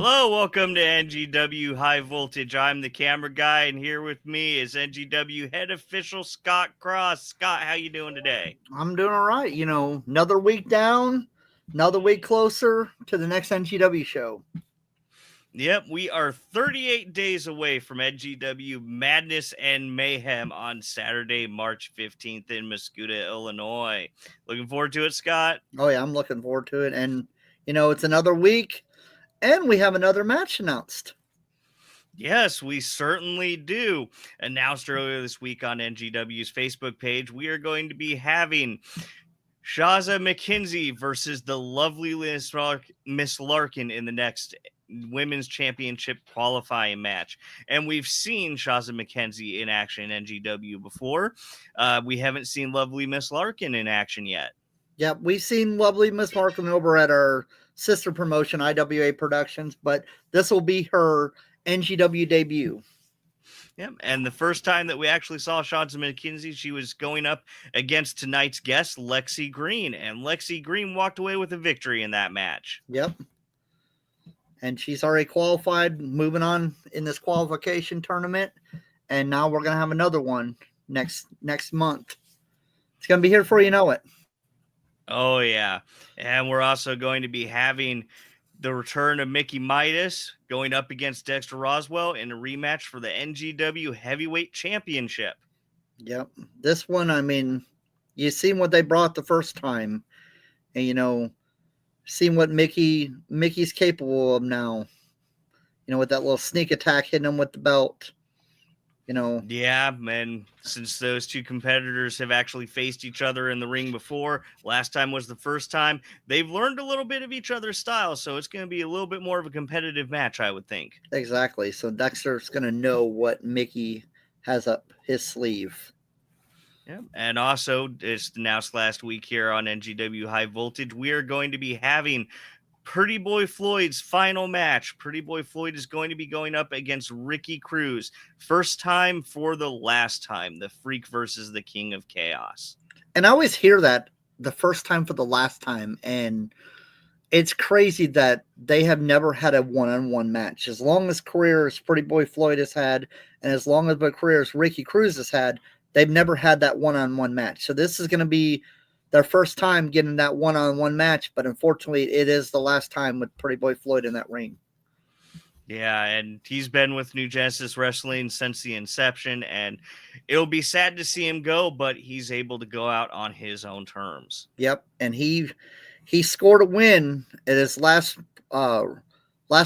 Hello, welcome to NGW High Voltage. I'm the camera guy, and here with me is NGW head official Scott Cross. Scott, how you doing today? I'm doing all right. Another week down, another week closer to the next NGW show. Yep, we are 38 days away from NGW Madness and Mayhem on Saturday, March 15th in Mascoutah, Illinois. Looking forward to it, Scott? Oh, yeah, I'm looking forward to it. And, it's another week, and we have another match announced. Yes, we certainly do. Announced earlier this week on NGW's Facebook page, we are going to be having Shaza McKenzie versus the lovely Miss Larkin in the next women's championship qualifying match. And we've seen Shaza McKenzie in action in NGW before. We haven't seen lovely Miss Larkin in action yet. Yeah, we've seen lovely Miss Larkin over at our sister promotion, IWA Productions, but this will be her NGW debut. Yep. And the first time that we actually saw Shaza McKenzie, she was going up against tonight's guest, Lex Xi Green. And Lex Xi Green walked away with a victory in that match. Yep. And she's already qualified, moving on in this qualification tournament. And now we're going to have another one next month. It's going to be here before you know it. Oh, yeah. And we're also going to be having the return of Mickey Midas going up against Dexter Roswell in a rematch for the NGW Heavyweight Championship. Yep. This one, I mean, you seen what they brought the first time. And, seeing what Mickey's capable of now. With that little sneak attack hitting him with the belt. Yeah, and since those two competitors have actually faced each other in the ring before, last time was the first time, they've learned a little bit of each other's style, so it's going to be a little bit more of a competitive match, I would think. Exactly. So Dexter's going to know what Mickey has up his sleeve. Yeah, and also, it's announced last week here on NGW High Voltage, we are going to be having Pretty Boy Floyd's final match. Pretty Boy Floyd is going to be going up against Ricky Cruz. First time for the last time. The Freak versus the King of Chaos. And I always hear that the first time for the last time. And it's crazy that they have never had a one-on-one match. As long as careers Pretty Boy Floyd has had, and as long as the careers Ricky Cruz has had, they've never had that one-on-one match. So this is going to be their first time getting that one-on-one match, but unfortunately it is the last time with Pretty Boy Floyd in that ring. Yeah, and he's been with New Genesis Wrestling since the inception, and it'll be sad to see him go, but he's able to go out on his own terms. Yep, and he scored a win at his last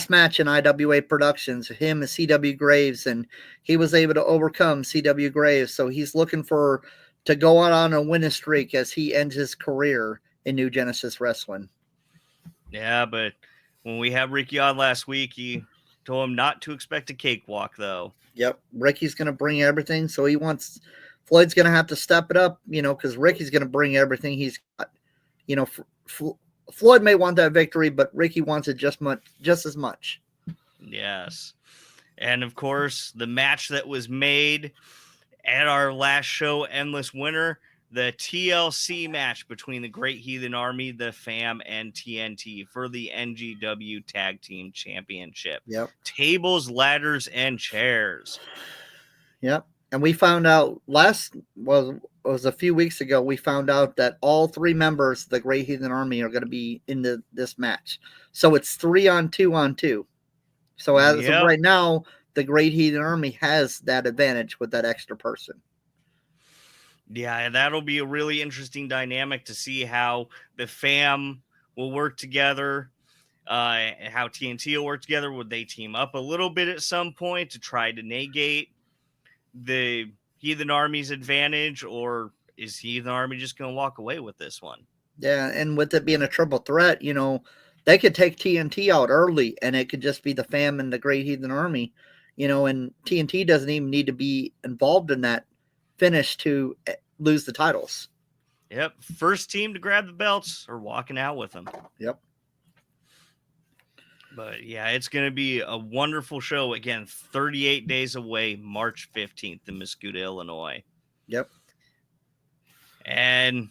match in IWA Productions, him and CW Graves, and he was able to overcome CW Graves, so he's looking to go out on a winning streak as he ends his career in New Genesis Wrestling. Yeah, but when we had Ricky on last week, he told him not to expect a cakewalk, though. Yep, Ricky's going to bring everything, so Floyd's going to have to step it up, because Ricky's going to bring everything he's got. Floyd may want that victory, but Ricky wants it just as much. Yes. And, of course, the match that was made at our last show, Endless Winter, the TLC match between the Great Heathen Army, the FAM, and TNT for the NGW Tag Team Championship. Yep. Tables, ladders, and chairs. Yep. And we found out was a few weeks ago, we found out that all three members of the Great Heathen Army are going to be in this match. So it's 3-on-2-on-2. So as of right now, the Great Heathen Army has that advantage with that extra person. Yeah, that'll be a really interesting dynamic to see how the FAM will work together, and how TNT will work together. Would they team up a little bit at some point to try to negate the Heathen Army's advantage, or is Heathen Army just going to walk away with this one? Yeah, and with it being a triple threat, they could take TNT out early, and it could just be the FAM and the Great Heathen Army. And TNT doesn't even need to be involved in that finish to lose the titles. Yep. First team to grab the belts are walking out with them. Yep. But yeah, it's going to be a wonderful show. Again, 38 days away, March 15th in Mascoutah, Illinois. Yep. And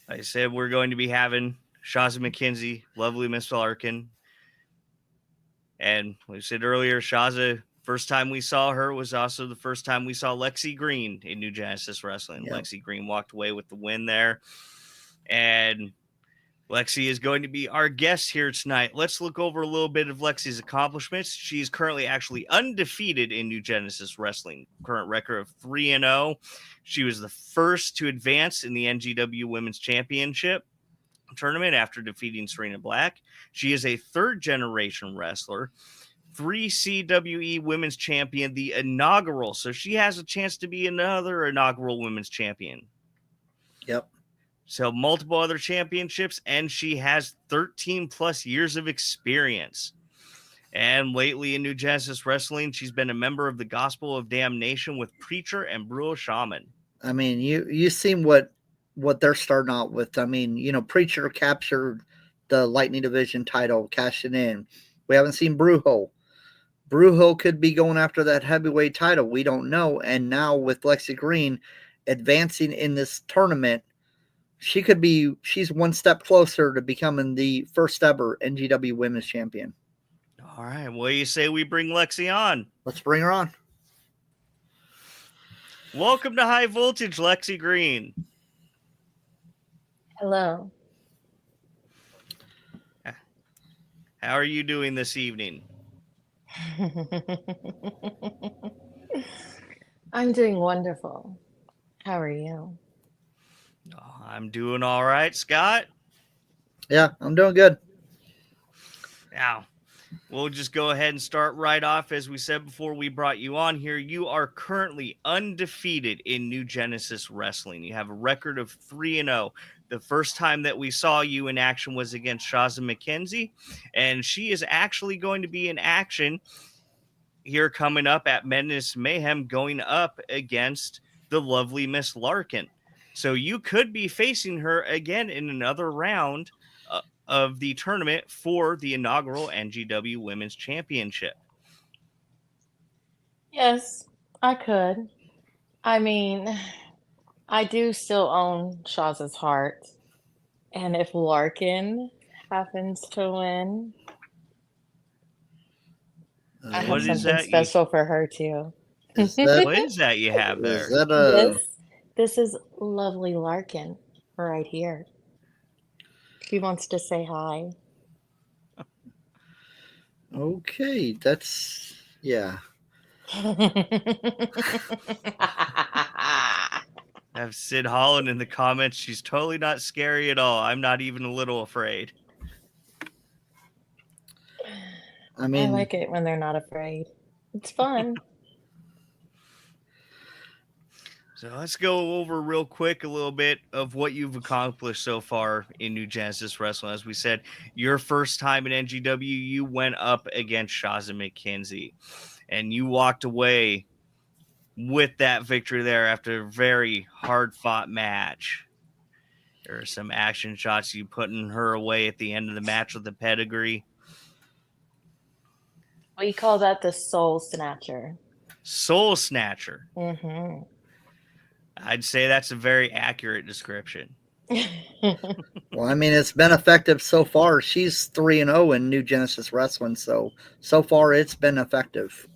like I said, we're going to be having Shaza McKenzie, lovely Miss Larkin, And we said earlier, Shaza, first time we saw her was also the first time we saw Lex Xi Green in New Genesis Wrestling. Yep. Lex Xi Green walked away with the win there. And Lexi is going to be our guest here tonight. Let's look over a little bit of Lexi's accomplishments. She's currently actually undefeated in New Genesis Wrestling, current record of 3-0. She was the first to advance in the NGW Women's Championship tournament after defeating Serena Black. She is a third-generation wrestler, 3 CWE Women's Champion, the inaugural. So she has a chance to be another inaugural Women's Champion. Yep. So multiple other championships, and she has 13 plus years of experience. And lately in New Genesis Wrestling, she's been a member of the Gospel of Damnation with Preacher and Brutal Shaman. I mean, you seen what they're starting out with. I mean, Preacher captured the Lightning Division title, cashing in. We haven't seen Brujo. Brujo could be going after that heavyweight title. We don't know. And now with Lex Xi Green advancing in this tournament, she's one step closer to becoming the first ever NGW Women's Champion. All right. What do you say we bring Lexi on? Let's bring her on. Welcome to High Voltage, Lex Xi Green. Hello. How are you doing this evening? I'm doing wonderful. How are you? Oh, I'm doing all right, Scott. Yeah, I'm doing good. Now, we'll just go ahead and start right off. As we said before we brought you on here, you are currently undefeated in New Genesis Wrestling. You have a record of 3-0. The first time that we saw you in action was against Shaza McKenzie, and she is actually going to be in action here coming up at Menace Mayhem, going up against the lovely Miss Larkin. So you could be facing her again in another round of the tournament for the inaugural NGW Women's Championship. Yes, I could. I mean, I do still own Shaza's heart. And if Larkin happens to win, I have What is something that special for her too. Is that, What is that you have there? is that a This is lovely Larkin right here. She wants to say hi. okay? That's yeah. Have Sid Holland in the comments. She's totally not scary at all. I'm not even a little afraid. I mean, I like it when they're not afraid. It's fun. So let's go over real quick a little bit of what you've accomplished so far in New Genesis Wrestling. As we said, your first time in NGW, you went up against Shaza McKenzie, and you walked away with that victory there after a very hard-fought match. There are some action shots you putting her away at the end of the match with the pedigree. We call that the Soul Snatcher. Soul Snatcher. Mm-hmm. I'd say that's a very accurate description. well, I mean, it's been effective so far. She's 3-0 in New Genesis Wrestling, so far it's been effective.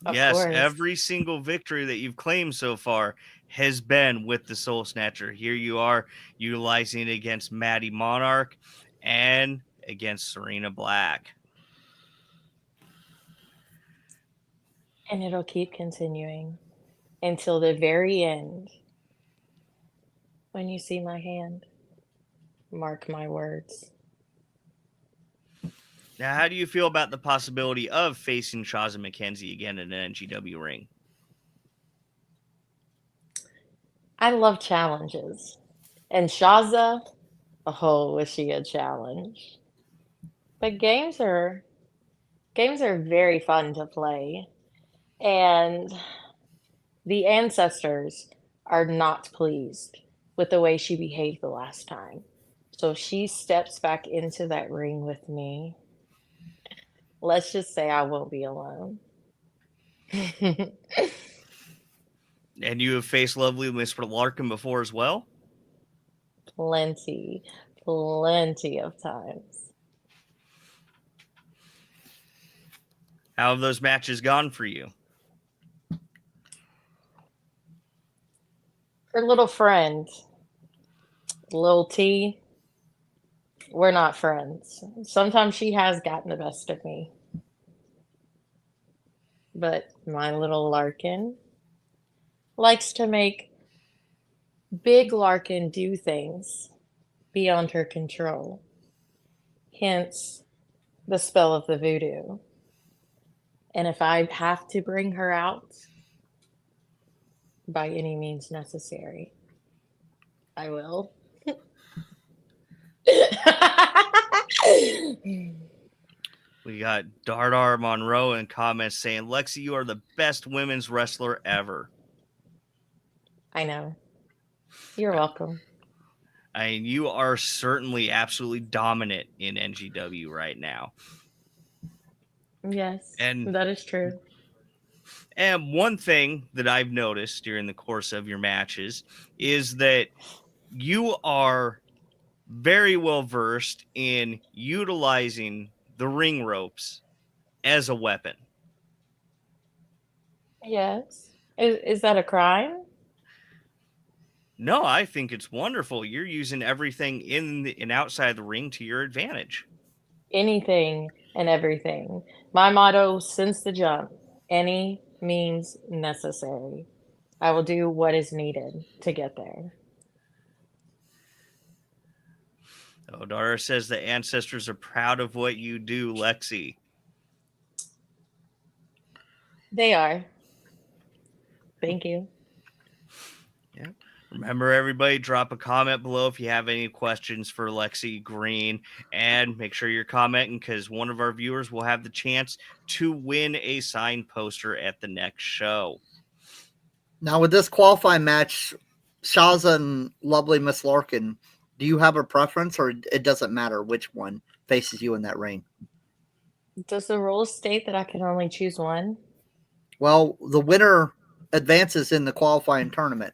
Of Yes, course. every single victory that you've claimed so far has been with the Soul Snatcher. Here you are utilizing it against Maddie Monarch and against Serena Black. And it'll keep continuing until the very end. When you see my hand, mark my words. Now, how do you feel about the possibility of facing Shaza McKenzie again in an NGW ring? I love challenges. And Shaza, oh, was she a challenge. But games are very fun to play. And the ancestors are not pleased with the way she behaved the last time. So if she steps back into that ring with me, let's just say I won't be alone. And you have faced lovely Miss Larkin before as well? Plenty of times. How have those matches gone for you? Her little friend, Lil T, we're not friends. Sometimes she has gotten the best of me. But my little Larkin likes to make big Larkin do things beyond her control. Hence the spell of the voodoo. And if I have to bring her out by any means necessary, I will. We got Dardar Monroe in comments saying, Lexi, you are the best women's wrestler ever. I know. You're welcome. I mean, you are certainly absolutely dominant in NGW right now. Yes, And that is true. And one thing that I've noticed during the course of your matches is that you are very well versed in utilizing the ring ropes as a weapon. Yes. Is that a crime? No, I think it's wonderful. You're using everything in and outside the ring to your advantage. Anything and everything. My motto since the jump, any means necessary. I will do what is needed to get there. Odara says the ancestors are proud of what you do, Lexi. They are. Thank you. Yeah. Remember, everybody, drop a comment below if you have any questions for Lexi Green, and make sure you're commenting because one of our viewers will have the chance to win a signed poster at the next show. Now, with this qualifying match, Shaza and lovely Miss Larkin, do you have a preference, or it doesn't matter which one faces you in that ring? Does the rules state that I can only choose one? Well, the winner advances in the qualifying tournament.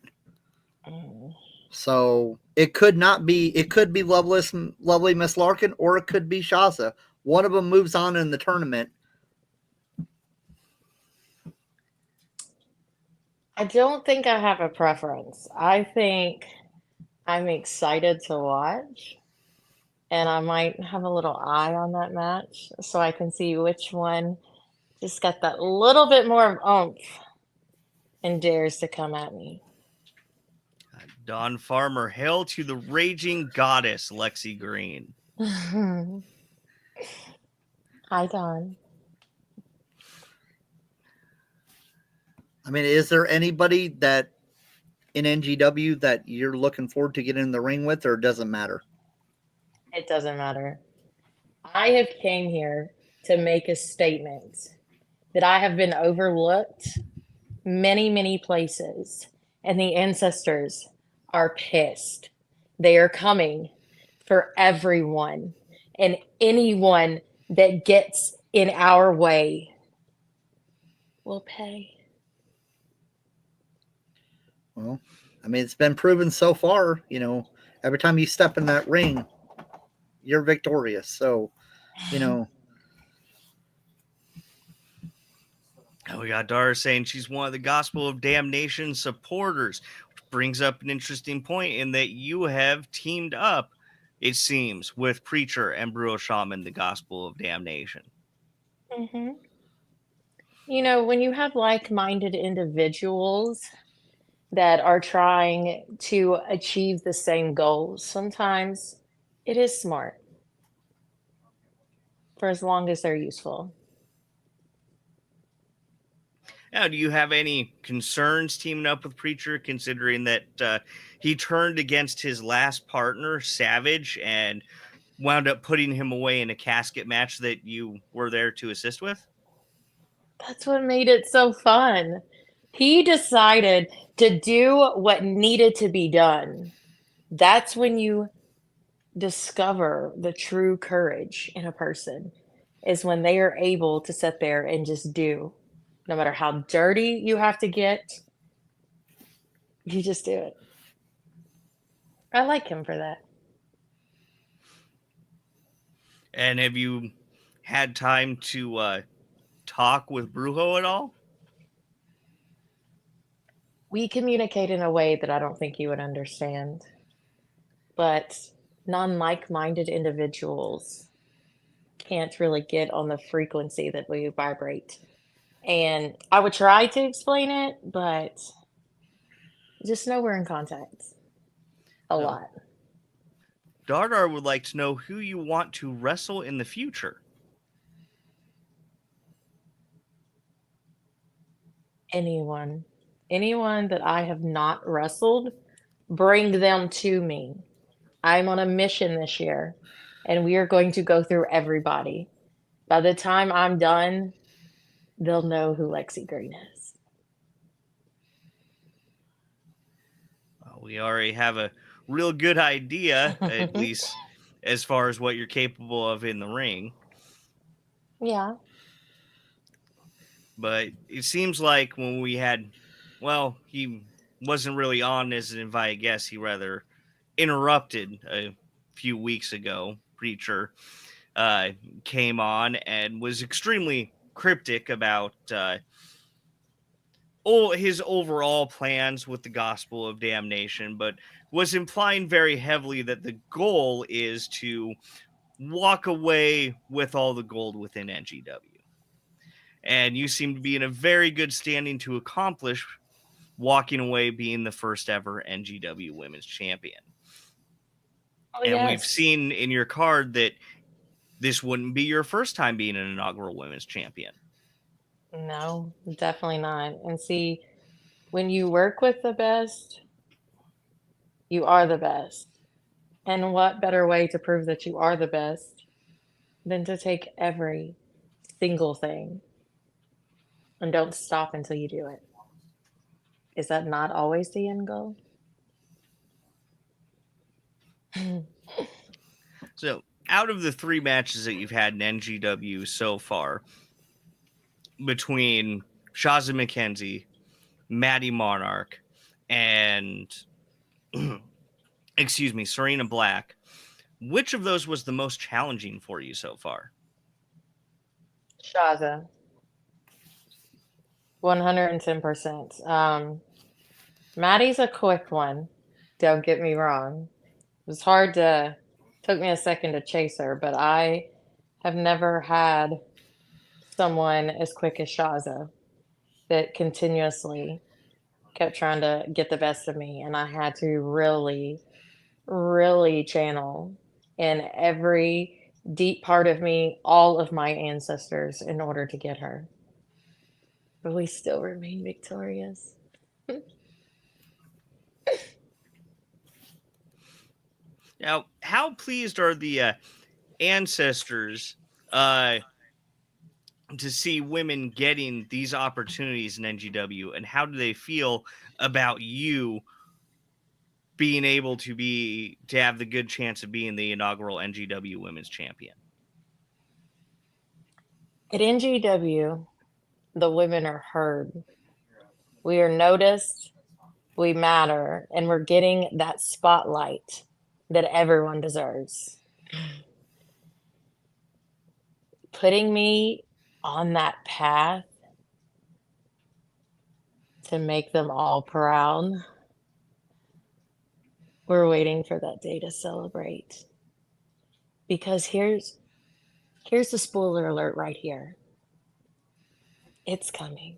Mm. So it could not be. It could be lovely Miss Larkin, or it could be Shaza. One of them moves on in the tournament. I don't think I have a preference. I think I'm excited to watch, and I might have a little eye on that match so I can see which one just got that little bit more of oomph and dares to come at me. Don Farmer, hail to the raging goddess, Lexi Green. Hi, Don. I mean, is there anybody that in NGW that you're looking forward to getting in the ring with, or it doesn't matter? It doesn't matter. I have came here to make a statement that I have been overlooked many, many places, and the ancestors are pissed. They are coming for everyone, and anyone that gets in our way will pay. Well, I mean, it's been proven so far. Every time you step in that ring, you're victorious. So, We got Dara saying she's one of the Gospel of Damnation supporters, which brings up an interesting point in that you have teamed up, it seems, with Preacher and Bruo Shaman, the Gospel of Damnation. Mm-hmm. When you have like-minded individuals that are trying to achieve the same goals, sometimes it is smart for as long as they're useful. Now, do you have any concerns teaming up with Preacher, considering that he turned against his last partner, Savage, and wound up putting him away in a casket match that you were there to assist with? That's what made it so fun. He decided to do what needed to be done. That's when you discover the true courage in a person, is when they are able to sit there and just do. No matter how dirty you have to get, you just do it. I like him for that. And have you had time to talk with Brujo at all? We communicate in a way that I don't think you would understand, but non-like-minded individuals can't really get on the frequency that we vibrate. And I would try to explain it, but just know we're in contact a So, lot. Dardar would like to know who you want to wrestle in the future. Anyone. Anyone that I have not wrestled, bring them to me. I'm on a mission this year, and we are going to go through everybody. By the time I'm done, they'll know who Lex Xi Green is. We already have a real good idea, at least as far as what you're capable of in the ring. Yeah. But it seems like when we had, well, he wasn't really on as an invited guest. He rather interrupted a few weeks ago. Preacher came on and was extremely cryptic about his overall plans with the gospel of damnation, but was implying very heavily that the goal is to walk away with all the gold within NGW. And you seem to be in a very good standing to accomplish walking away being the first ever NGW Women's Champion. Oh, And we've yes. seen in your card that this wouldn't be your first time being an inaugural Women's Champion. No, definitely not. And see, when you work with the best, you are the best. And what better way to prove that you are the best than to take every single thing and don't stop until you do it? Is that not always the end goal? So, out of the 3 matches that you've had in NGW so far, between Shaza McKenzie, Maddie Monarch, and excuse me, Serena Black, which of those was the most challenging for you so far? Shaza, 110%. Maddie's a quick one. Don't get me wrong. It was hard to, took me a second to chase her, but I have never had someone as quick as Shaza that continuously kept trying to get the best of me. And I had to really, really channel in every deep part of me, all of my ancestors in order to get her. But we still remain victorious. Now, how pleased are the ancestors to see women getting these opportunities in NGW, and how do they feel about you being able to have the good chance of being the inaugural NGW Women's Champion? At NGW, the women are heard. We are noticed, we matter, and we're getting that spotlight that everyone deserves. Putting me on that path to make them all proud. We're waiting for that day to celebrate. Because here's the spoiler alert right here. It's coming.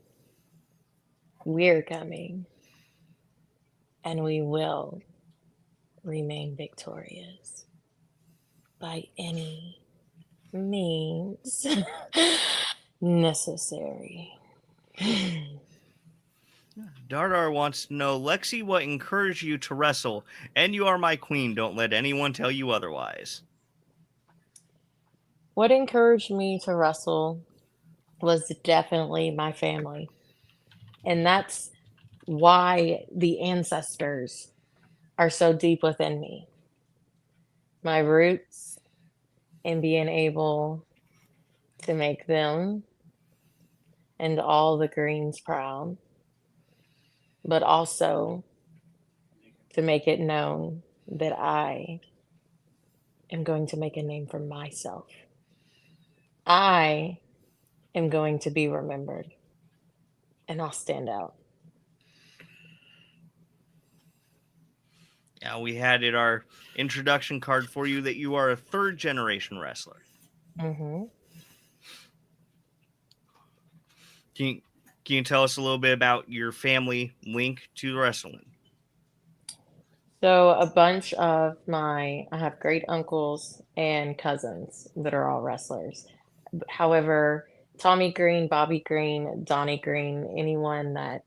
We're coming. And we will remain victorious by any means necessary. Dardar wants to know, Lexi, what encouraged you to wrestle? And you are my queen. Don't let anyone tell you otherwise. What encouraged me to wrestle was definitely my family. And that's why the ancestors are so deep within me. My roots and being able to make them and all the Greens proud, but also to make it known that I am going to make a name for myself. I am going to be remembered, and I'll stand out. Now, we had in our introduction card for you that you are a third generation wrestler. Hmm. Can you, can you tell us a little bit about your family link to wrestling? So I have great uncles and cousins that are all wrestlers. However, Tommy Green, Bobby Green, Donnie Green, anyone that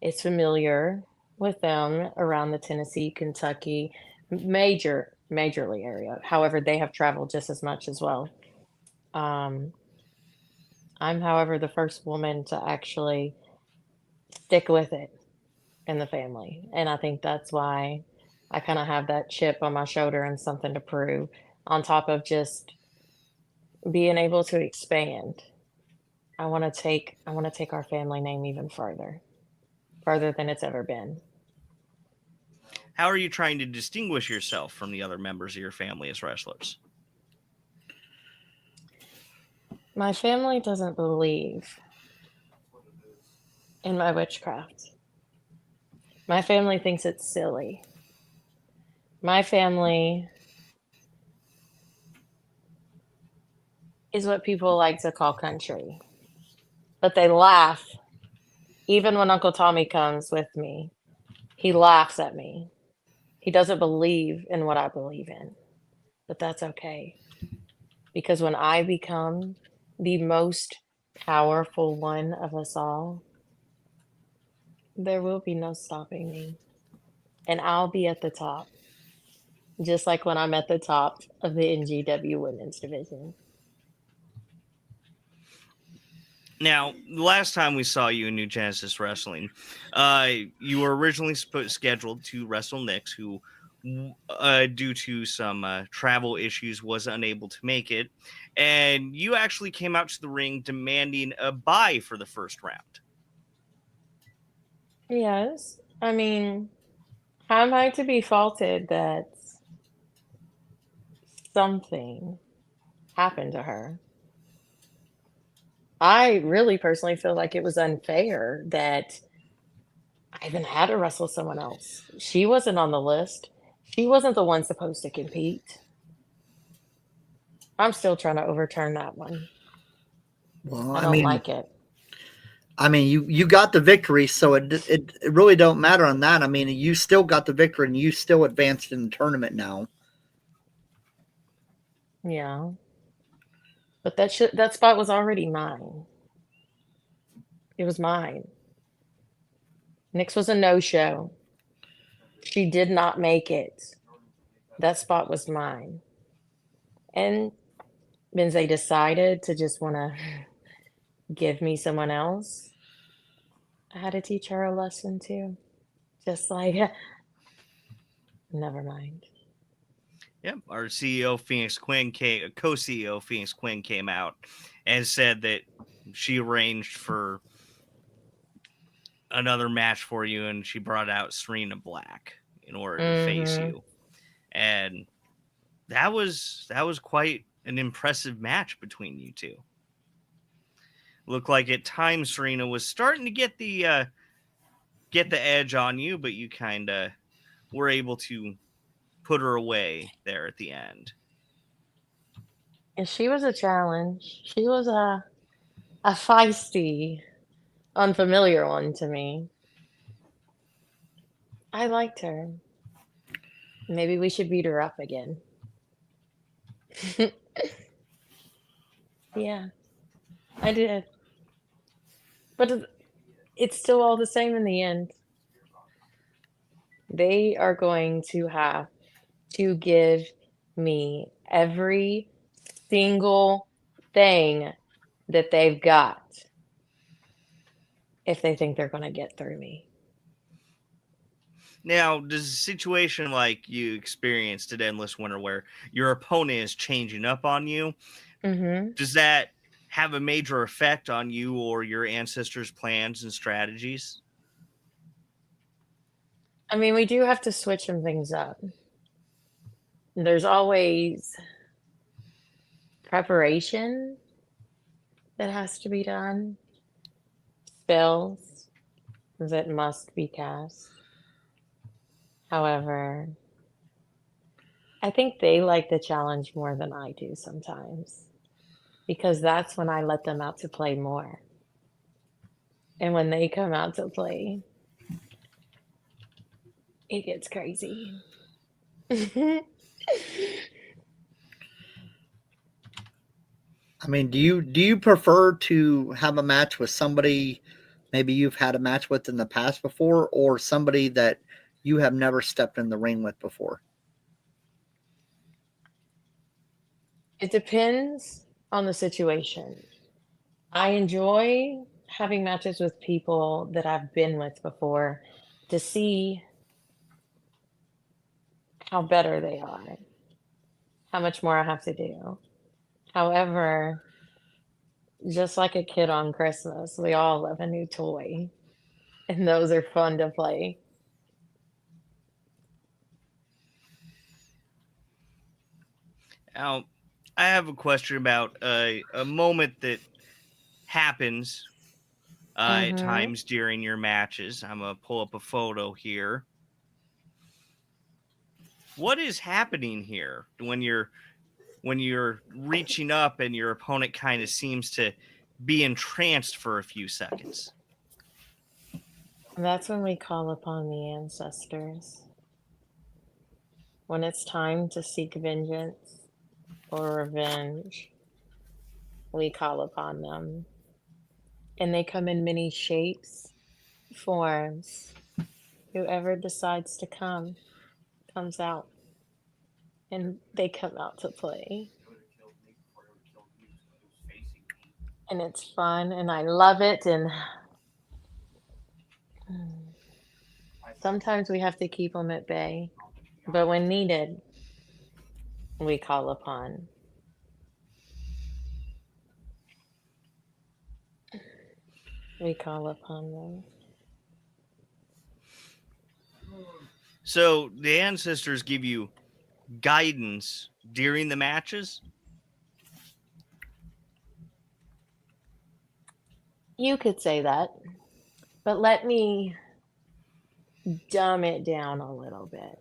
is familiar with them around the Tennessee, Kentucky, majorly area. However, they have traveled just as much as well. Um, I'm, however, the first woman to actually stick with it in the family, and I think that's why I kind of have that chip on my shoulder and something to prove, on top of just being able to expand. I want to take our family name even further than it's ever been. How are you trying to distinguish yourself from the other members of your family as wrestlers? My family doesn't believe in my witchcraft. My family thinks it's silly. My family is what people like to call country, but they laugh. Even when Uncle Tommy comes with me, he laughs at me. He doesn't believe in what I believe in, but that's okay. Because when I become the most powerful one of us all, there will be no stopping me. And I'll be at the top, just like when I'm at the top of the NGW women's division. Now, the last time we saw you in New Genesis Wrestling, you were originally scheduled to wrestle Nyx, who, due to some travel issues, was unable to make it. And you actually came out to the ring demanding a bye for the first round. Yes. I mean, how am I to be faulted that something happened to her? I really personally feel like it was unfair that I even had to wrestle someone else. She wasn't on the list. She wasn't the one supposed to compete. I'm still trying to overturn that one. Well, I don't like it. you got the victory, so it really don't matter on that. I mean, you still got the victory, and you still advanced in the tournament now. Yeah. But that spot was already mine. It was mine. Nyx was a no-show. She did not make it. That spot was mine. And when they decided to just want to give me someone else, I had to teach her a lesson too. Just like, never mind. Yep, our CEO Phoenix Quinn co-CEO Phoenix Quinn came out and said that she arranged for another match for you, and she brought out Serena Black in order to face Hmm. you. And that was quite an impressive match between you two. Looked like at times Serena was starting to get the edge on you, but you kind of were able to put her away there at the end. And she was a challenge. She was a feisty, unfamiliar one to me. I liked her. Maybe we should beat her up again. Yeah, I did. But it's still all the same in the end. They are going to have to give me every single thing that they've got if they think they're going to get through me. Now, does a situation like you experienced at Endless Winter where your opponent is changing up on you, Hmm. does that have a major effect on you or your ancestors' plans and strategies? I mean, we do have to switch some things up. There's always preparation, that has to be done, spells that must be cast. However, I think they like the challenge more than I do sometimes because that's when I let them out to play more. And when they come out to play, it gets crazy. I mean, do you prefer to have a match with somebody maybe you've had a match with in the past before, or somebody that you have never stepped in the ring with before? It depends on the situation. I enjoy having matches with people that I've been with before to see how better they are, how much more I have to do. However, just like a kid on Christmas, we all love a new toy, and those are fun to play. Now, I have a question about a moment that happens at Mhm. times during your matches. I'm gonna pull up a photo here. What is happening here when you're reaching up and your opponent kind of seems to be entranced for a few seconds? That's when we call upon the ancestors. When it's time to seek vengeance or revenge, we call upon them. And they come in many shapes, forms. Whoever decides to come comes out, and they come out to play. And it's fun, and I love it. And sometimes we have to keep them at bay, but when needed, we call upon. We call upon them. So the ancestors give you guidance during the matches. You could say that, but let me dumb it down a little bit.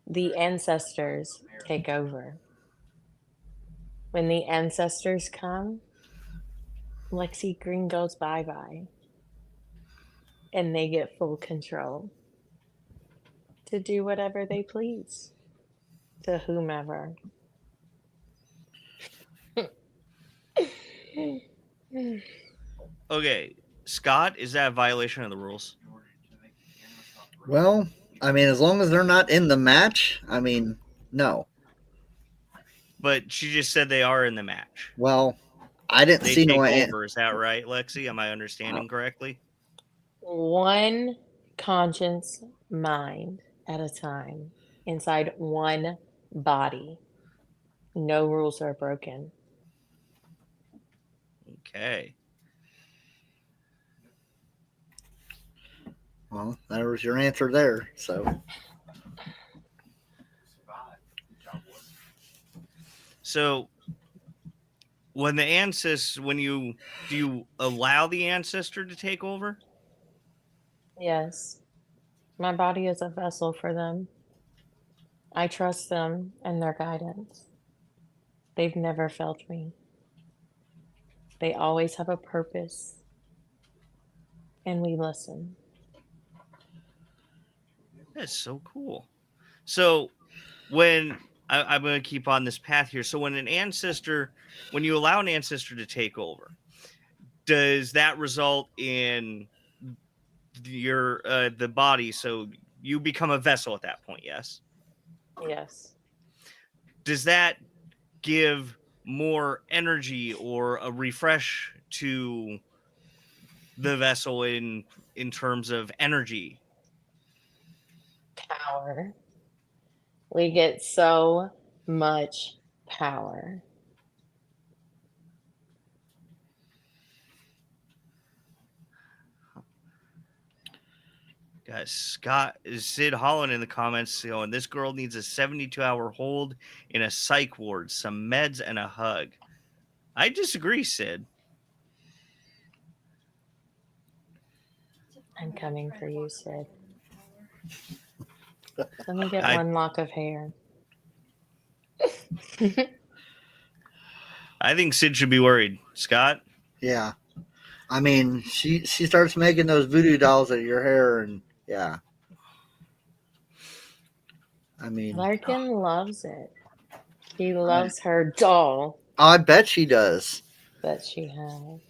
The ancestors take over. When the ancestors come, Lex Xi Green goes bye bye, and they get full control to do whatever they please to whomever. Okay, Scott, is that a violation of the rules? Well, I mean, as long as they're not in the match, I mean, no. But she just said they are in the match. Well, I didn't They see no. take over. Is that right, Lexi? Am I Uh, understanding correctly? One conscious mind at a time inside one body. No rules are broken. Okay. well, that was your answer there. So, So when the ancestor, do you allow the ancestor to take over? Yes, my body is a vessel for them. I trust them and their guidance. They've never failed me. They always have a purpose, and we listen. That's so cool. So when I'm going to keep on this path here. So when you allow an ancestor to take over, does that result in your the body? So you become a vessel at that point. Yes. Yes. Does that give more energy or a refresh to the vessel in terms of energy? Power. We get so much power. Guys, Scott is Sid Holland in the comments going, this girl needs a 72-hour hold in a psych ward, some meds, and a hug. I disagree, Sid. I'm coming for you, Sid. Let me get I- one lock of hair. I think Sid should be worried. Scott? Yeah. I mean, she starts making those voodoo dolls out of your hair, and yeah. I mean, Larkin loves it. She loves her doll I bet she does. that she has.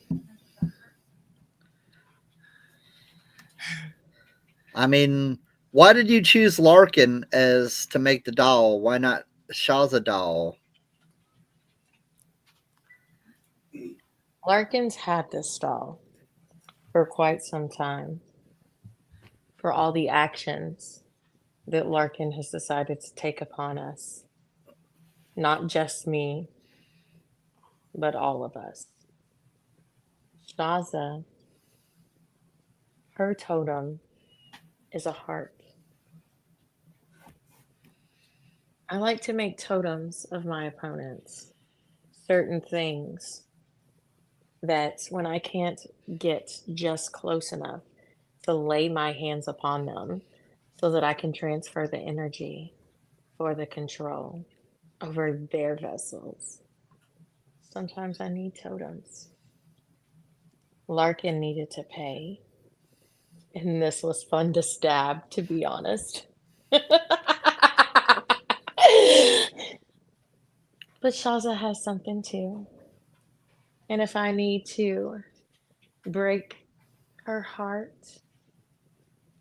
I mean, why did you choose Larkin as to make the doll? Why not Shaza doll? Larkin's had this doll for quite some time for all the actions that Larkin has decided to take upon us. Not just me, but all of us. Shaza, her totem is a heart. I like to make totems of my opponents. Certain things that when I can't get just close enough to lay my hands upon them so that I can transfer the energy for the control over their vessels. Sometimes I need totems. Larkin needed to pay, and this was fun to stab, to be honest. But Shaza has something too. And if I need to break her heart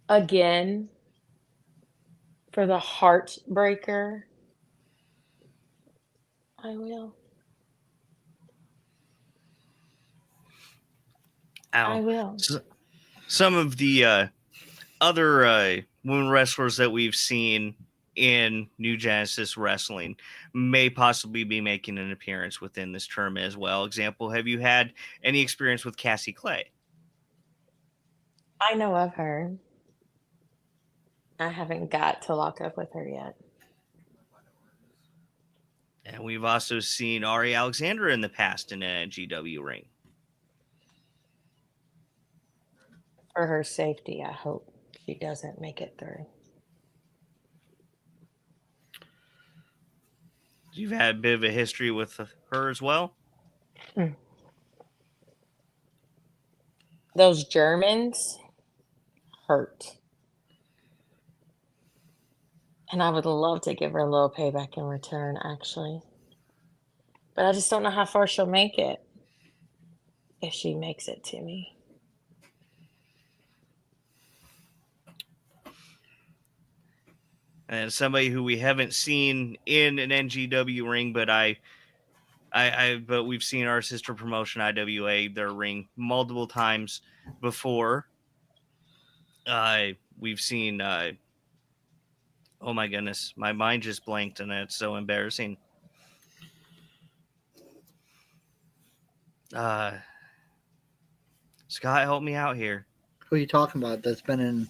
again for the heartbreaker, I will. I Ow. will. Some of the other women wrestlers that we've seen in New Genesis Wrestling may possibly be making an appearance within this term as well. Example, have you had any experience with Cassie Clay? I know of her. I haven't got to lock up with her yet. And we've also seen Ari Alexandra in the past in a GW ring. For her safety, I hope she doesn't make it through. You've had a bit of a history with her as well? Those Germans hurt. And I would love to give her a little payback in return, actually. But I just don't know how far she'll make it if she makes it to me. And somebody who we haven't seen in an NGW ring, but but we've seen our sister promotion IWA their ring multiple times before. We've seen. Oh my goodness, my mind just blanked, and it's so embarrassing. Scott, help me out here. Who are you talking about? That's been in.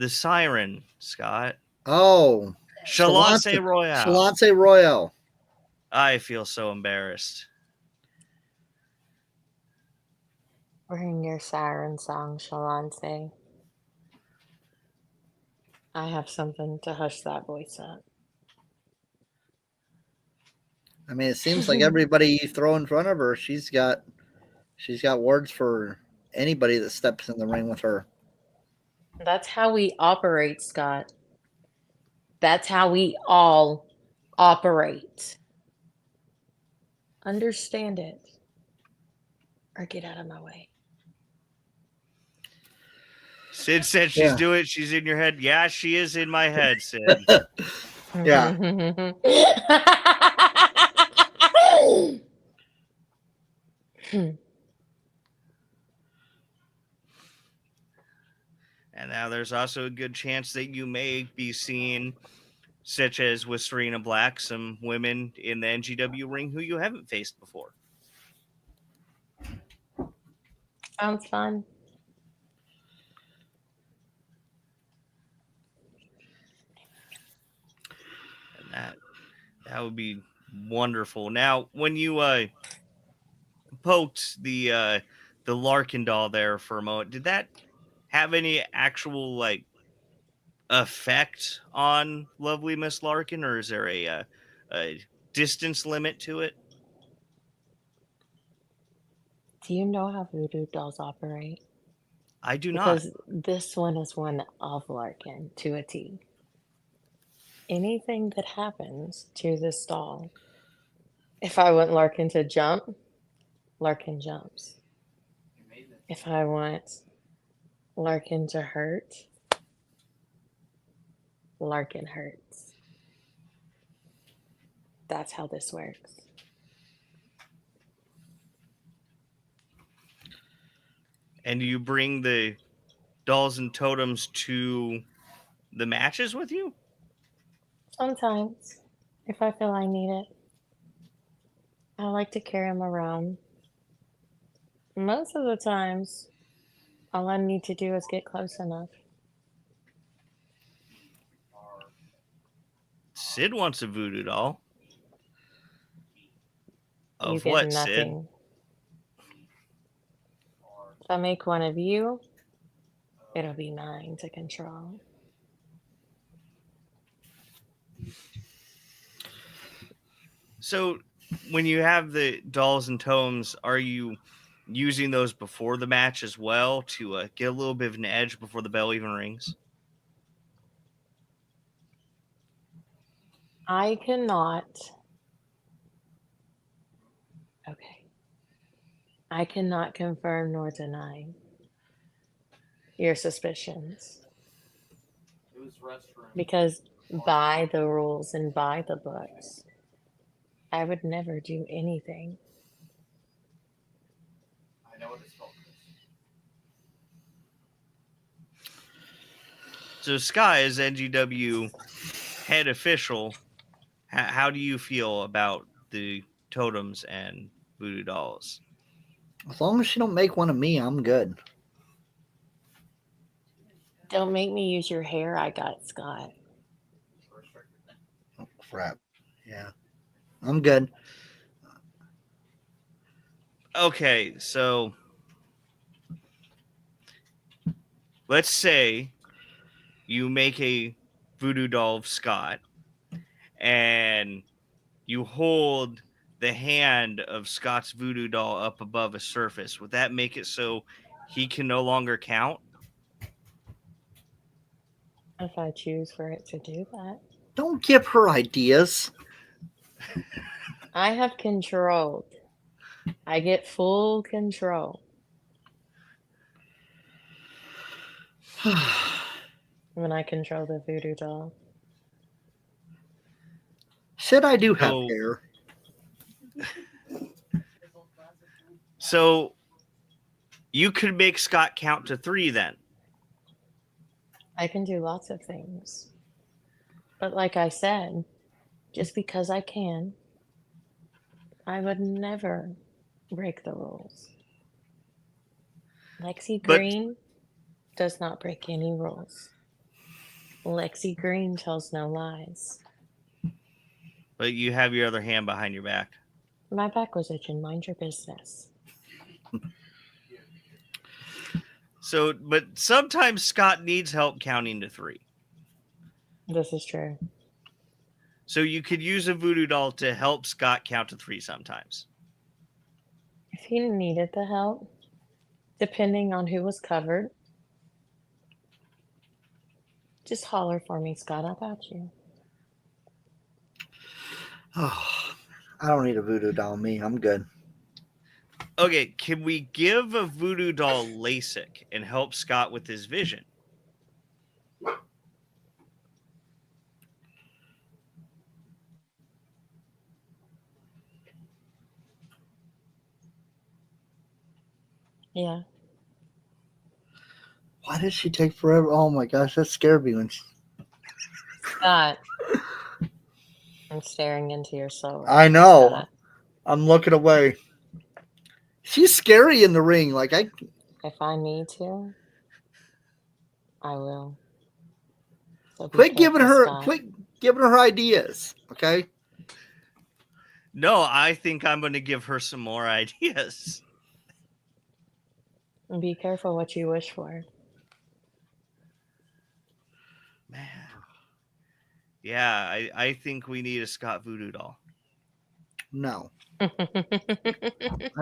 The Siren, Scott. Oh, Chalance Royale. Chalance Royale. I feel so embarrassed. Bring your siren song, Shalante. I have something to hush that voice up. I mean, it seems like everybody you throw in front of her, she's got words for anybody that steps in the ring with her. That's how we operate, Scott. That's how we all operate. Understand it, or get out of my way. Sid said she's doing it. She's in your head. Yeah, she is in my head, Sid. Yeah. And now there's also a good chance that you may be seeing, such as with Serena Black, some women in the NGW ring who you haven't faced before. Sounds fun. And that would be Wonderful. Now, when you poked the Larkin doll there for a moment, did that have any actual like effect on lovely Miss Larkin, or is there a distance limit to it? Do you know how voodoo dolls operate? I do not. Because this one is one of Larkin to a T. Anything that happens to this doll, if I want Larkin to jump, Larkin jumps. If I want Larkin to hurt, Larkin hurts. That's how this works. And you bring the dolls and totems to the matches with you? Sometimes, if I feel I need it, I like to carry them around. Most of the times, all I need to do is get close enough. Sid wants a voodoo doll. You Of get what, Sid? nothing. If I make one of you, it'll be mine to control. So, when you have the dolls and totems, are you using those before the match as well to get a little bit of an edge before the bell even rings? I cannot. Okay. I cannot confirm nor deny your suspicions. Because by the rules and by the books, I would never do anything. So, Sky, as NGW head official, how do you feel about the totems and voodoo dolls? As long as she don't make one of me, I'm good. Don't make me use your hair I got, Scott. Oh, crap. Yeah. I'm good. Okay, so let's say you make a voodoo doll of Scott and you hold the hand of Scott's voodoo doll up above a surface. Would that make it so he can no longer count? If I choose for it to do that. Don't give her ideas. I have control. I get full control when I control the voodoo doll. Said I do have So- hair. So you could make Scott count to 3 then. I can do lots of things. But like I said, just because I can, I would never break the rules. Lex Xi But- Green does not break any rules. Lex Xi Green tells no lies. But you have your other hand behind your back. My back was itching. Mind your business. So, but sometimes Scott needs help counting to 3. This is true. So you could use a voodoo doll to help Scott count to 3 sometimes. If he needed the help, depending on who was covered, just holler for me, Scott. I got you. Oh, I don't need a voodoo doll on me. I'm good. Okay, can we give a voodoo doll LASIK and help Scott with his vision? Yeah. Why did she take forever? Oh my gosh, that scared me when she... Scott. I'm staring into your soul. I know. Scott. I'm looking away. She's scary in the ring. Like If I need to, I will. So be quit giving careful, her Scott. quit giving her ideas. Okay. No, I think I'm going to give her some more ideas. Be careful what you wish for. Man. Yeah, I think we need a Scott Voodoo doll. No, I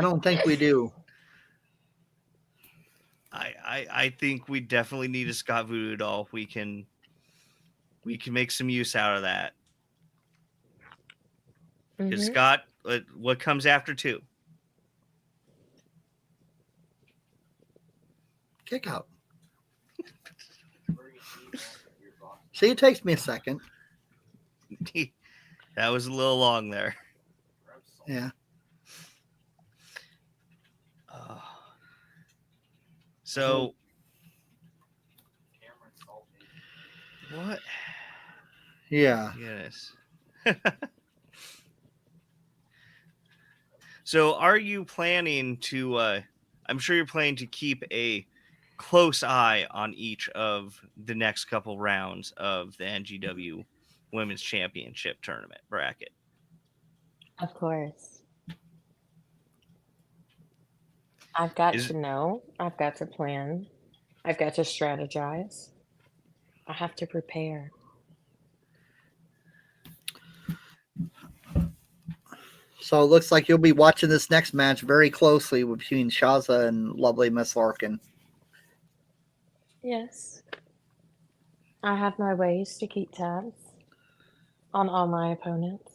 don't think we do. I think we definitely need a Scott Voodoo doll. We can make some use out of that. Because Scott, what comes after 2? Kick out. See, it takes me a second. That was a little long there. Yeah. So, what? Yeah. Yes. So, are you planning to? I'm sure you're planning to keep a close eye on each of the next couple rounds of the NGW Women's Championship tournament bracket. Of course. I've got to know. I've got to plan. I've got to strategize. I have to prepare. So it looks like you'll be watching this next match very closely between Shaza and lovely Miss Larkin. Yes. I have my ways to keep tabs on all my opponents,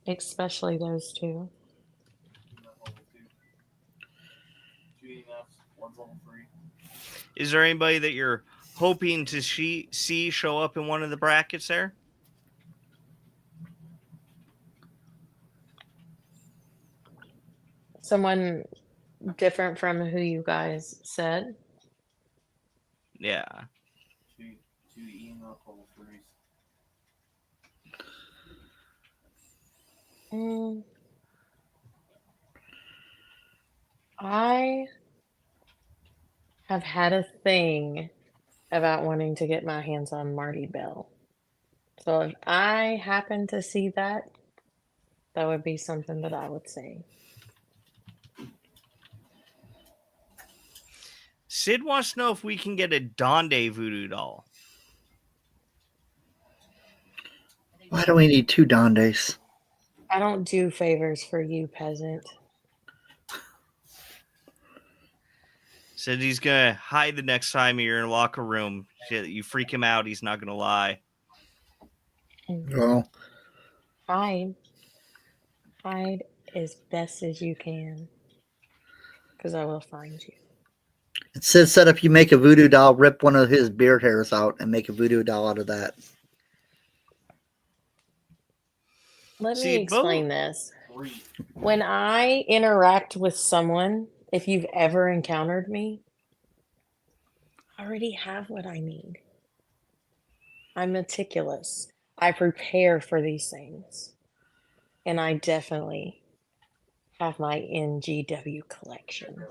especially those two. Is there anybody that you're hoping to see show up in one of the brackets there? Someone different from who you guys said. Yeah. I have had a thing about wanting to get my hands on Marty Bell. So if I happen to see that, that would be something that I would say. Sid wants to know if we can get a Donde Voodoo doll. Why do we need 2 Dondes? I don't do favors for you, peasant. Said he's gonna hide the next time you're in a locker room. Shit, you freak him out, he's not gonna lie. Well, Hide as best as you can, because I will find you. it says set up you make a voodoo doll, rip one of his beard hairs out, and make a voodoo doll out of that. Let me explain this. When I interact with someone, if you've ever encountered me, I already have what I need. I'm meticulous. I prepare for these things. And I definitely have my NGW collection.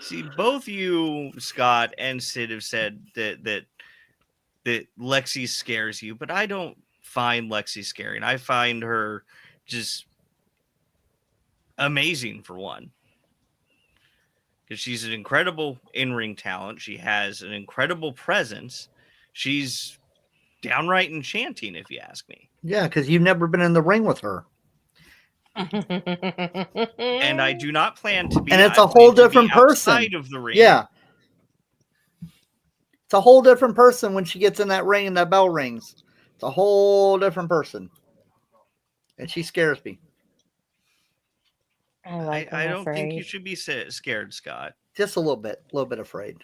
See, both you, Scott, and Sid have said that Lexi scares you, but I don't find Lexi scary. And I find her just amazing, for one. Because she's an incredible in-ring talent. She has an incredible presence. She's downright enchanting, if you ask me. Yeah, because you've never been in the ring with her. And I do not plan to be. And it's a whole different person. Outside of the ring. Yeah. It's a whole different person when she gets in that ring and that bell rings. It's a whole different person. And she scares me. I don't think you should be scared, Scott. Just a little bit afraid.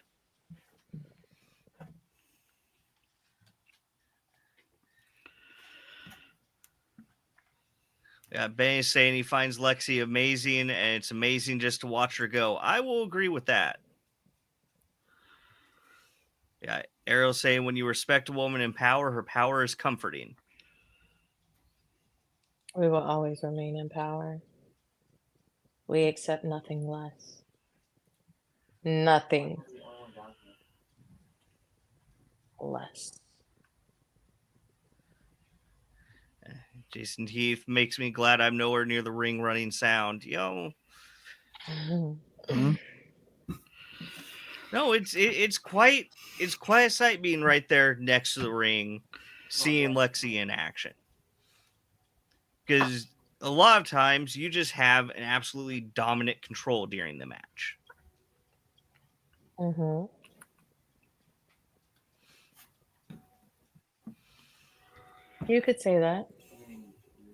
Yeah, Ben is saying he finds Lexi amazing, and it's amazing just to watch her go. I will agree with that. Yeah, Ariel's saying when you respect a woman in power, her power is comforting. We will always remain in power. We accept nothing less. Nothing less. Jason Heath makes me glad I'm nowhere near the ring running sound. Yo. Mhm. No, it's quite a sight being right there next to the ring, seeing Lexi in action. Because a lot of times you just have an absolutely dominant control during the match. Mm-hmm. You could say that.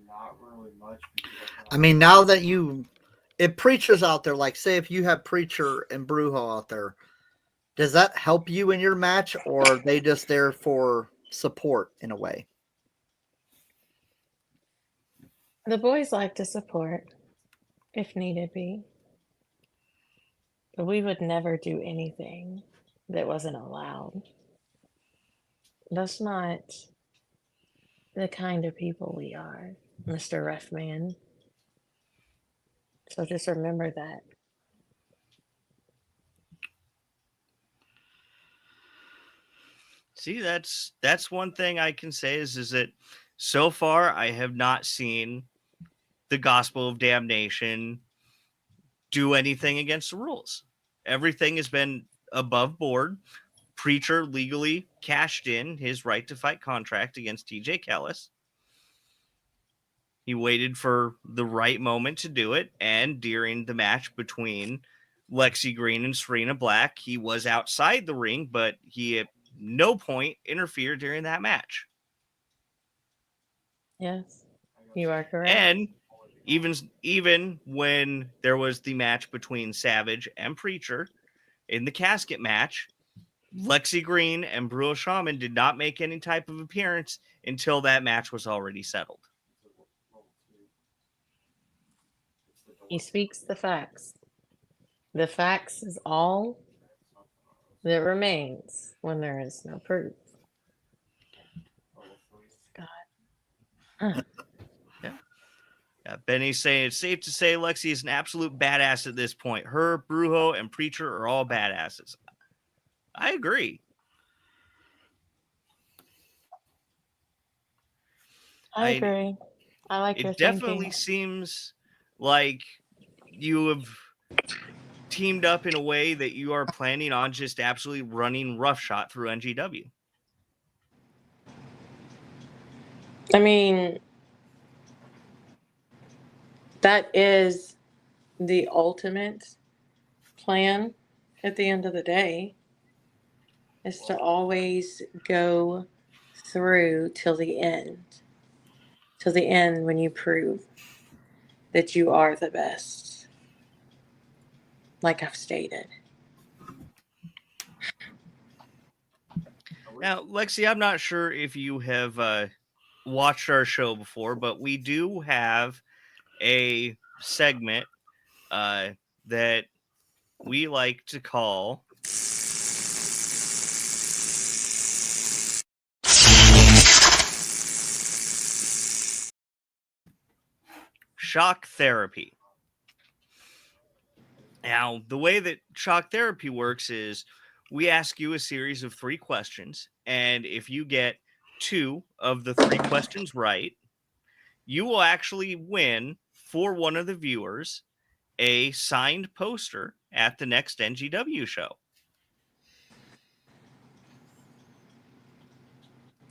Not really much. I mean, now that if Preacher's out there, like say if you have Preacher and Brujo out there, does that help you in your match, or are they just there for support in a way? The boys like to support if needed be. But we would never do anything that wasn't allowed. That's not the kind of people we are, Mr. Refman. So just remember that. See, that's one thing I can say is that so far I have not seen the Gospel of Damnation do anything against the rules. Everything has been above board. Preacher legally cashed in his right to fight contract against TJ Kellis. He waited for the right moment to do it, and during the match between Lex Xi Green and Serena Black, he was outside the ring, but he at no point interfered during that match. Yes, you are correct. And even when there was the match between Savage and Preacher in the casket match, Lex Xi Green and Bruno Shaman did not make any type of appearance until that match was already settled. He speaks the facts. The facts is all that remains when there is no proof. God. Huh. Benny's saying it's safe to say Lexi is an absolute badass at this point. Her, Brujo, and Preacher are all badasses. I agree. I agree. I like your It thinking. definitely seems like you have teamed up in a way that you are planning on just absolutely running roughshod through NGW. I mean, that is the ultimate plan at the end of the day, is to always go through till the end. Till the end when you prove that you are the best. Like I've stated. Now, Lexi, I'm not sure if you have watched our show before, but we do have a segment that we like to call shock therapy. Now, the way that shock therapy works is we ask you a series of 3 questions, and if you get 2 of the 3 questions right, you will actually win for one of the viewers a signed poster at the next NGW show.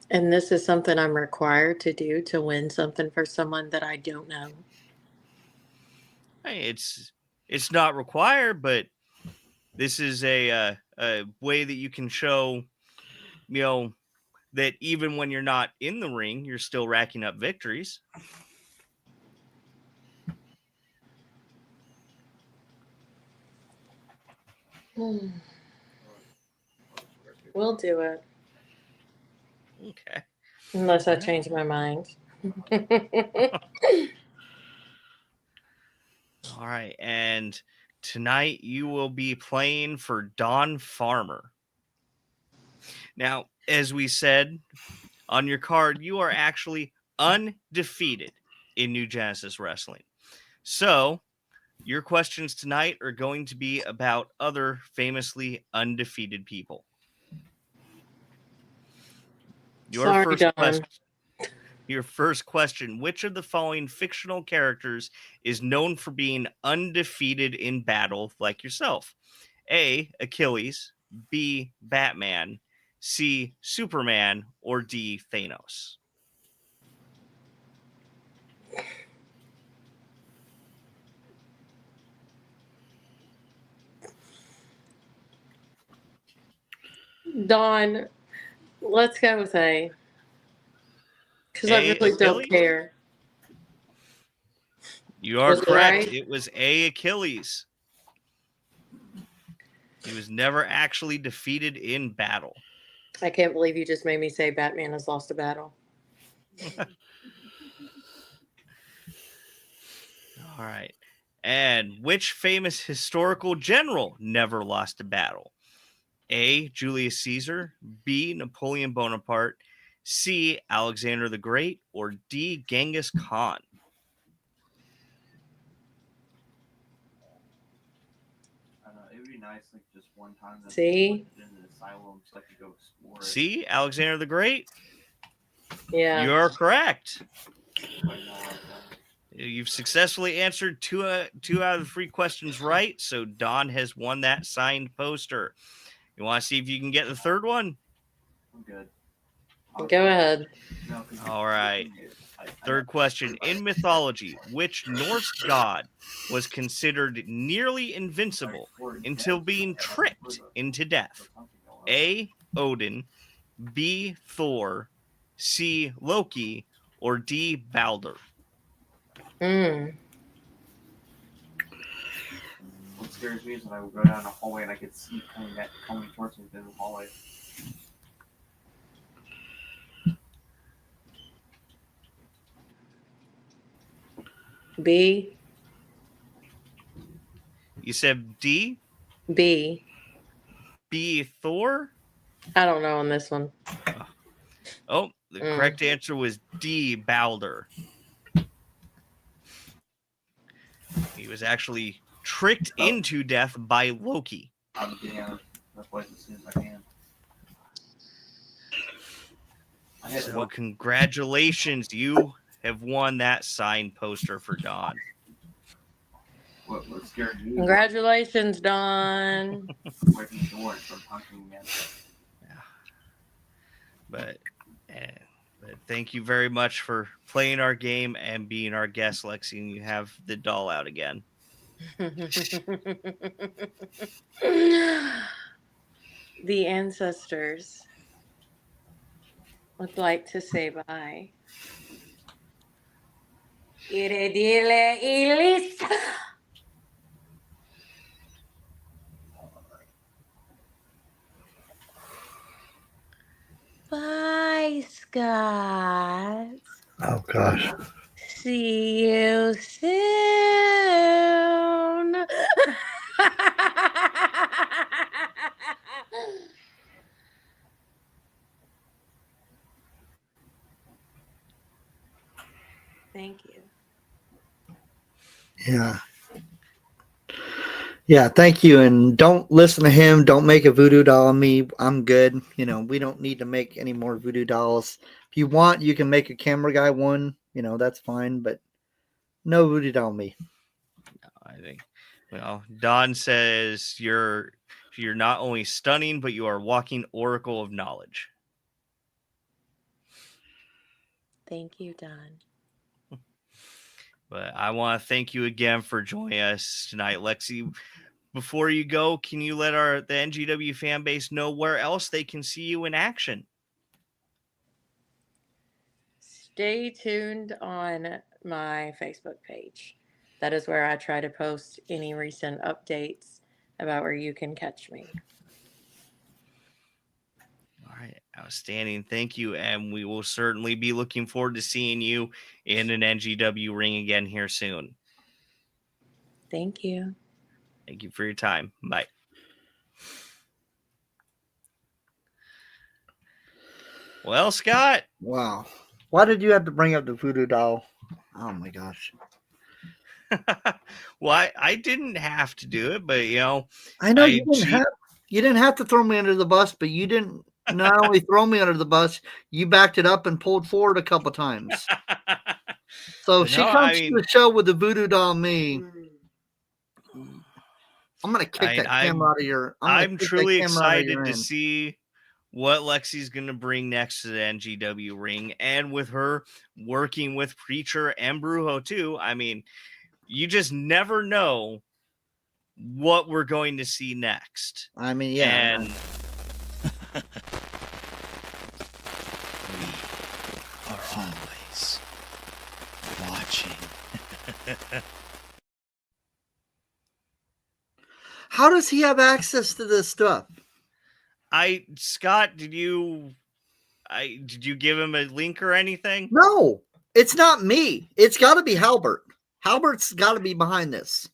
And this is something I'm required to do to win something for someone that I don't know. Hey, it's not required, but this is a way that you can show, that even when you're not in the ring, you're still racking up victories. We'll do it. Okay. Unless I change my mind. All right. And tonight you will be playing for Don Farmer. Now, as we said on your card, you are actually undefeated in New Genesis Wrestling. So your questions tonight are going to be about other famously undefeated people. Your Sorry, first Don. question. Your first question: which of the following fictional characters is known for being undefeated in battle, like yourself? A. Achilles, B. Batman, C. Superman, or D. Thanos? Dawn, let's go with A. Because I A, really don't Achilles? care. You are Was it correct. right? It was A. Achilles. He was never actually defeated in battle. I can't believe you just made me say Batman has lost a battle. All right. And which famous historical general never lost a battle? A. Julius Caesar, B. Napoleon Bonaparte, C. Alexander the Great, or D. Genghis Khan? I don't know. It would be nice, like, just one time that See? in an asylum so I could go explore it. C. Alexander the Great? Yeah. You're correct. Like, no, like that. You've successfully answered two out of the 3 questions right, so Don has won that signed poster. You want to see if you can get the third one? I'm good. Go ahead. No, 'cause All right. I Third question. In mythology, which Norse god was considered nearly invincible until being tricked into death? A. Odin, B. Thor, C. Loki, or D. Balder? What scares me is when I would go down the hallway and I could see coming towards me through the hallway. B. You said D? B. B. Thor? I don't know on this one. Oh, the correct answer was D. Balder. He was actually tricked into death by Loki. I'm getting out of the place as soon as I can. So congratulations, you have won that signed poster for Don. What scared you? Congratulations, Don. Breaking the door and from punching again. But thank you very much for playing our game and being our guest, Lexi. And you have the doll out again. The ancestors would like to say bye. Iredile Ilis. Bye, Scott. Oh gosh. See you soon. Thank you. Yeah. Yeah, thank you. And don't listen to him. Don't make a voodoo doll of me. I'm good. You know, we don't need to make any more voodoo dolls. If you want, you can make a camera guy one. You know, that's fine. But no voodoo doll of me. I think, well, Don says you're not only stunning, but you are a walking oracle of knowledge. Thank you, Don. But I want to thank you again for joining us tonight, Lexi. Before you go, can you let the NGW fan base know where else they can see you in action? Stay tuned on my Facebook page. That is where I try to post any recent updates about where you can catch me. All right, outstanding. Thank you. And we will certainly be looking forward to seeing you in an NGW ring again here soon. Thank you. Thank you for your time. Bye. Well, Scott. Wow. Why did you have to bring up the voodoo doll? Oh my gosh. Well, I didn't have to do it, but you know, I know you didn't have to throw me under the bus, but you didn't Not only throw me under the bus, you backed it up and pulled forward a couple times. So if she No, comes to the show with the voodoo doll me, I'm gonna kick that camera out of your. I'm truly excited to end. see what Lexi's going to bring next to the NGW ring, and with her working with Preacher and Brujo too. I mean, you just never know what we're going to see next. I mean, yeah. And we are always watching. How does he have access to this stuff? Scott, did you give him a link or anything? No, it's not me. It's got to be Halbert. Halbert's got to be behind this.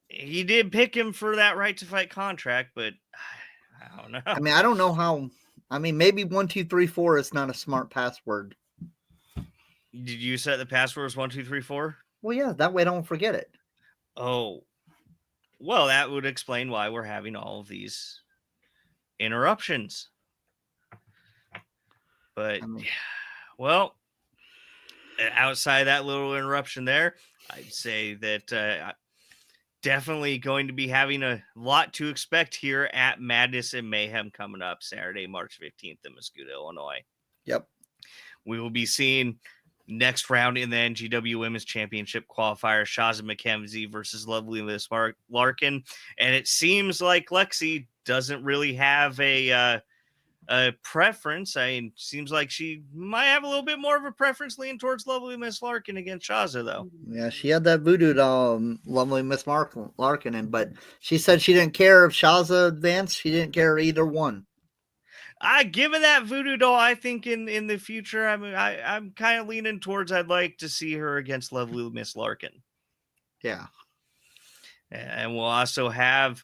He did pick him for that right to fight contract, but I don't know. I mean, I don't know how. I mean, maybe 1234 is not a smart password. Did you set the password as 1234? Well, yeah, that way I don't forget it. Oh, well, that would explain why we're having all of these interruptions. But, well, outside that little interruption there, I'd say that definitely going to be having a lot to expect here at Madness and Mayhem coming up Saturday, March 15th in Mascoutah, Illinois. Yep. We will be seeing next round in the NGW Women's Championship qualifier, Shazza McKenzie versus Lovely Miss Larkin. And it seems like Lexi doesn't really have a preference. I mean, seems like she might have a little bit more of a preference leaning towards Lovely Miss Larkin against Shazza, though. Yeah, she had that voodoo doll, Lovely Miss Larkin, in, but she said she didn't care if Shazza advanced. She didn't care either one. Given that voodoo doll, I think in the future, I'm kind of leaning towards I'd like to see her against Lovely Miss Larkin. Yeah. And we'll also have,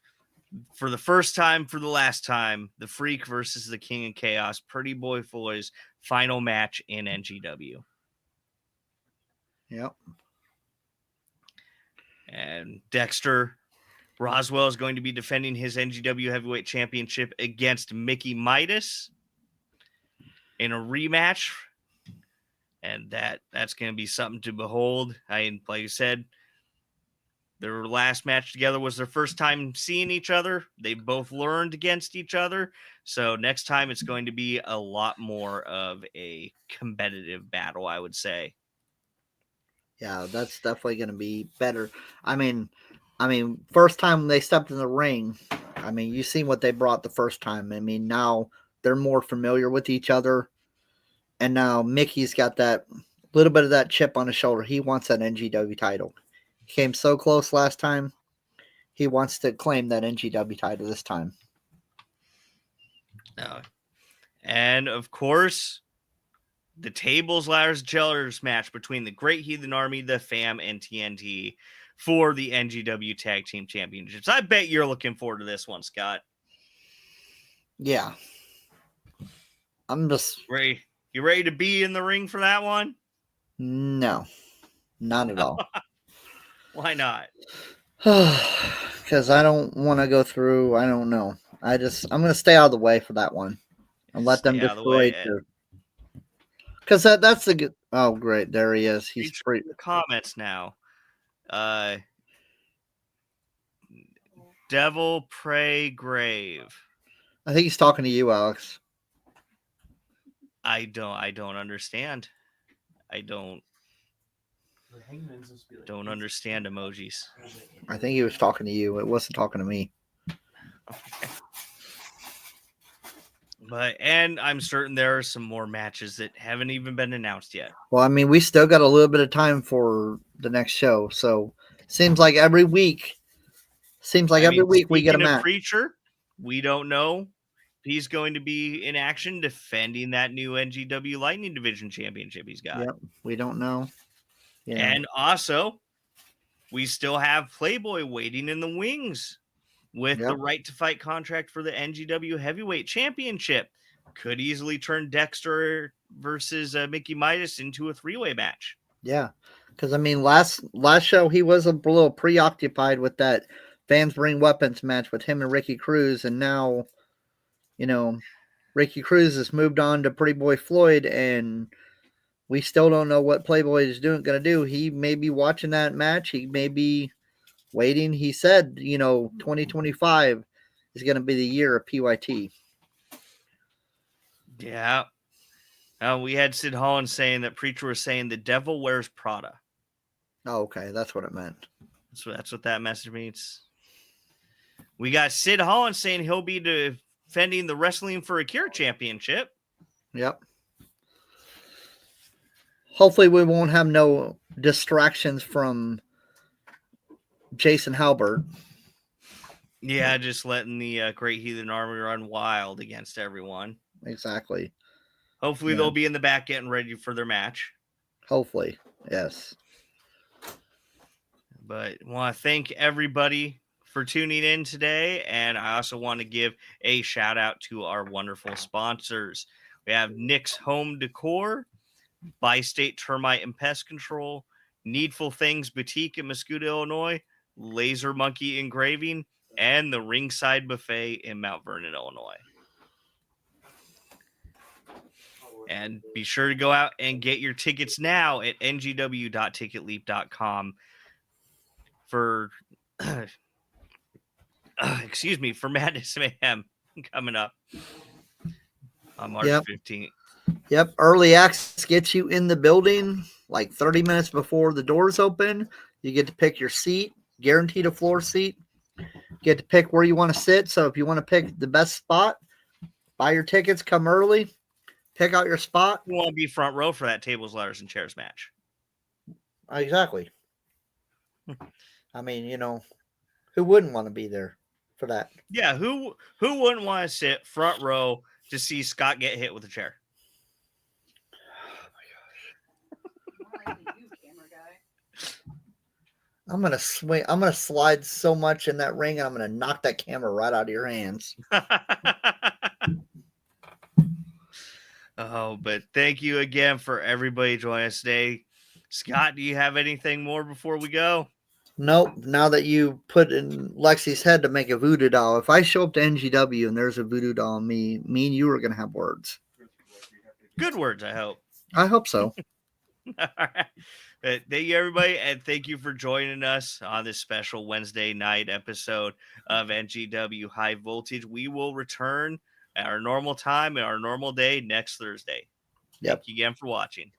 for the first time, for the last time, the Freak versus the King of Chaos, Pretty Boy Floyd's final match in NGW. Yep. And Dexter Roswell is going to be defending his NGW Heavyweight Championship against Mickey Midas in a rematch. And that's going to be something to behold. Like I said, their last match together was their first time seeing each other. They both learned against each other. So next time it's going to be a lot more of a competitive battle, I would say. Yeah, that's definitely going to be better. I mean, first time they stepped in the ring, I mean, you seen what they brought the first time. I mean, now they're more familiar with each other. And now Mickey's got that little bit of that chip on his shoulder. He wants that NGW title. He came so close last time. He wants to claim that NGW title this time. No. And of course, the tables, ladders, chairs match between the Great Heathen Army, the FAM, and TNT for the NGW Tag Team Championships. I bet you're looking forward to this one, Scott. Yeah. I'm just ready. You ready to be in the ring for that one? No, not at all. Why not? Because I don't want to go through. I don't know. I'm going to stay out of the way for that one and let them destroy it. Because that's the good. Oh, great. There he is. He's free. Comments now. Devil Pray Grave. I think he's talking to you, Alex. I don't understand. I don't understand emojis. I think he was talking to you. It wasn't talking to me. Okay. And I'm certain there are some more matches that haven't even been announced yet. Well, I mean, we still got a little bit of time for the next show. So seems like every week we get a match. Preacher, we don't know. He's going to be in action defending that new NGW Lightning Division Championship he's got. Yep, we don't know. Yeah. And also, we still have Playboy waiting in the wings with the right to fight contract for the NGW Heavyweight Championship. Could easily turn Dexter versus Mickey Midas into a three-way match. Yeah, because, I mean, last show he was a little preoccupied with that Fans Bring Weapons match with him and Ricky Cruz, and now, you know, Ricky Cruz has moved on to Pretty Boy Floyd, and we still don't know what Playboy is going to do. He may be watching that match. He may be waiting. He said, 2025 is going to be the year of PYT. Yeah. We had Sid Holland saying that Preacher was saying the devil wears Prada. Oh, okay. That's what it meant. That's what that message means. We got Sid Holland saying he'll be defending the Wrestling for a Cure championship. Yep. Hopefully we won't have no distractions from Jason Halbert. Yeah, just letting the Great Heathen Army run wild against everyone. Exactly. Hopefully they'll be in the back getting ready for their match. Hopefully, yes. But I want to thank everybody for tuning in today. And I also want to give a shout out to our wonderful sponsors. We have Nick's Home Decor, Bi-State Termite and Pest Control, Needful Things Boutique in Muscoda, Illinois, Laser Monkey Engraving, and the Ringside Buffet in Mount Vernon, Illinois. And be sure to go out and get your tickets now at ngw.ticketleap.com for for Madness Mayhem coming up on March 15th. Yep. Early access gets you in the building like 30 minutes before the doors open. You get to pick your seat, guaranteed a floor seat. Get to pick where you want to sit. So if you want to pick the best spot, buy your tickets, come early, pick out your spot. You want to be front row for that tables, ladders, and chairs match. Exactly. I mean, who wouldn't want to be there for that? Yeah, who wouldn't want to sit front row to see Scott get hit with a chair? I'm gonna swing. I'm gonna slide so much in that ring. I'm gonna knock that camera right out of your hands. But thank you again for everybody joining us today. Scott, do you have anything more before we go? Nope. Now that you put in Lexi's head to make a voodoo doll, if I show up to NGW and there's a voodoo doll on me and you are gonna have words. Good words, I hope. I hope so. All right. Thank you, everybody, and thank you for joining us on this special Wednesday night episode of NGW High Voltage. We will return at our normal time and our normal day next Thursday. Yep. Thank you again for watching.